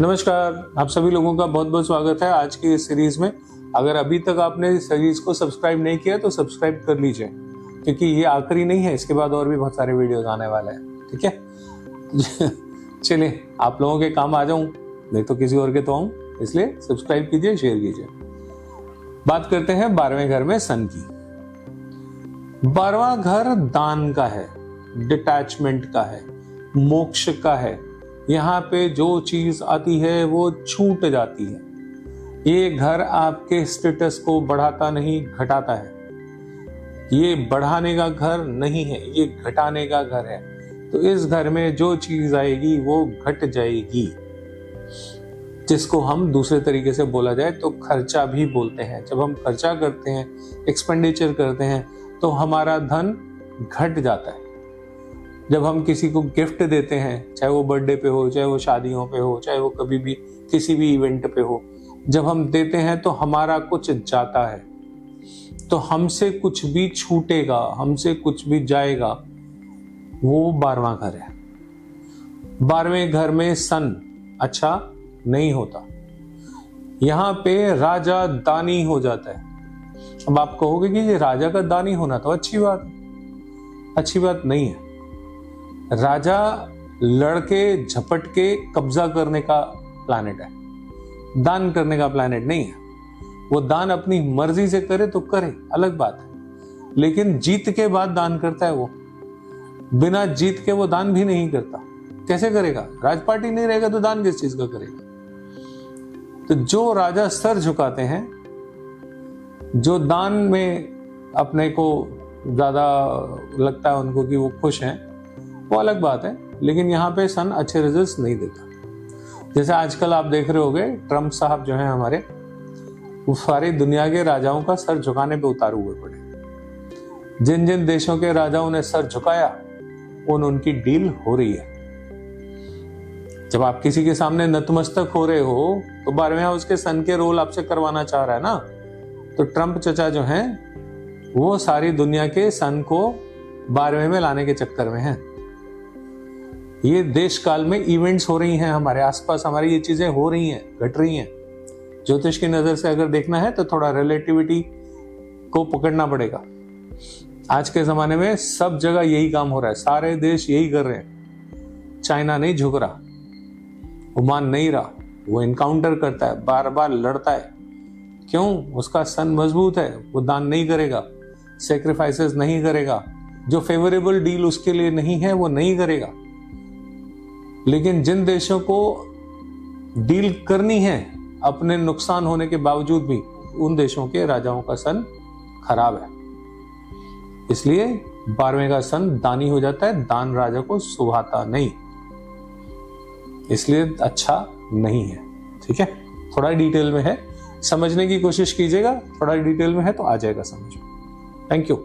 नमस्कार, आप सभी लोगों का बहुत बहुत स्वागत है आज की इस सीरीज में। अगर अभी तक आपने इस सीरीज को सब्सक्राइब नहीं किया तो सब्सक्राइब कर लीजिए, क्योंकि ये आखिरी नहीं है, इसके बाद और भी बहुत सारे वीडियोस आने वाले हैं। ठीक है चलिए आप लोगों के काम आ जाऊं, नहीं तो किसी और के तो आऊं, इसलिए सब्सक्राइब कीजिए, शेयर कीजिए। बात करते हैं 12वें घर में सन की। 12वां घर दान का है, डिटैचमेंट का है, मोक्ष का है। यहाँ पे जो चीज आती है वो छूट जाती है। ये घर आपके स्टेटस को बढ़ाता नहीं, घटाता है। ये बढ़ाने का घर नहीं है, ये घटाने का घर है। तो इस घर में जो चीज आएगी वो घट जाएगी, जिसको हम दूसरे तरीके से बोला जाए तो खर्चा भी बोलते हैं। जब हम खर्चा करते हैं, एक्सपेंडिचर करते हैं, तो हमारा धन घट जाता है। जब हम किसी को गिफ्ट देते हैं, चाहे वो बर्थडे पे हो, चाहे वो शादियों पे हो, चाहे वो कभी भी किसी भी इवेंट पे हो, जब हम देते हैं तो हमारा कुछ जाता है, तो हमसे कुछ भी छूटेगा, हमसे कुछ भी जाएगा, वो 12वां घर है। 12वें घर में सन अच्छा नहीं होता। यहां पे राजा दानी हो जाता है। अब आप कहोगे कि ये राजा का दानी होना तो अच्छी बात है। अच्छी बात नहीं है। राजा लड़के झपट के कब्जा करने का प्लैनेट है, दान करने का प्लैनेट नहीं है। वो दान अपनी मर्जी से करे तो करे, अलग बात है, लेकिन जीत के बाद दान करता है। वो बिना जीत के वो दान भी नहीं करता। कैसे करेगा? राज पार्टी नहीं रहेगा तो दान किस चीज का करेगा? तो जो राजा सर झुकाते हैं, जो दान में अपने को ज्यादा लगता है उनको कि वो खुश हैं, वो अलग बात है। लेकिन यहाँ पे सन अच्छे रिजल्ट्स नहीं देता। जैसे आजकल आप देख रहे होंगे, ट्रम्प साहब जो हैं हमारे, वो सारी दुनिया के राजाओं का सर झुकाने पे उतारू हुए पड़े। जिन जिन देशों के राजाओं ने सर झुकाया, उनकी डील हो रही है। जब आप किसी के सामने नतमस्तक हो रहे हो, तो 12वें हाउस के सन के रोल आपसे करवाना चाह रहा है ना। तो ट्रम्प चचा जो हैं, वो सारी दुनिया के सन को 12वें में लाने के चक्कर में हैं। ये देश काल में इवेंट्स हो रही हैं हमारे आसपास, हमारी ये चीजें हो रही हैं, घट रही हैं। ज्योतिष की नजर से अगर देखना है तो थोड़ा रिलेटिविटी को पकड़ना पड़ेगा। आज के जमाने में सब जगह यही काम हो रहा है, सारे देश यही कर रहे हैं। चाइना नहीं झुक रहा, ओमान नहीं रहा, वो इनकाउंटर करता है, बार बार लड़ता है। क्यों? उसका सन मजबूत है, वो दान नहीं करेगा, सेक्रीफाइसेस नहीं करेगा, जो फेवरेबल डील उसके लिए नहीं है वो नहीं करेगा। लेकिन जिन देशों को डील करनी है अपने नुकसान होने के बावजूद भी, उन देशों के राजाओं का सन खराब है। इसलिए 12वें का सन दानी हो जाता है, दान राजा को सुहाता नहीं, इसलिए अच्छा नहीं है। ठीक है, थोड़ा डिटेल में है, समझने की कोशिश कीजिएगा। थोड़ा डिटेल में है तो आ जाएगा समझ में। Thank you.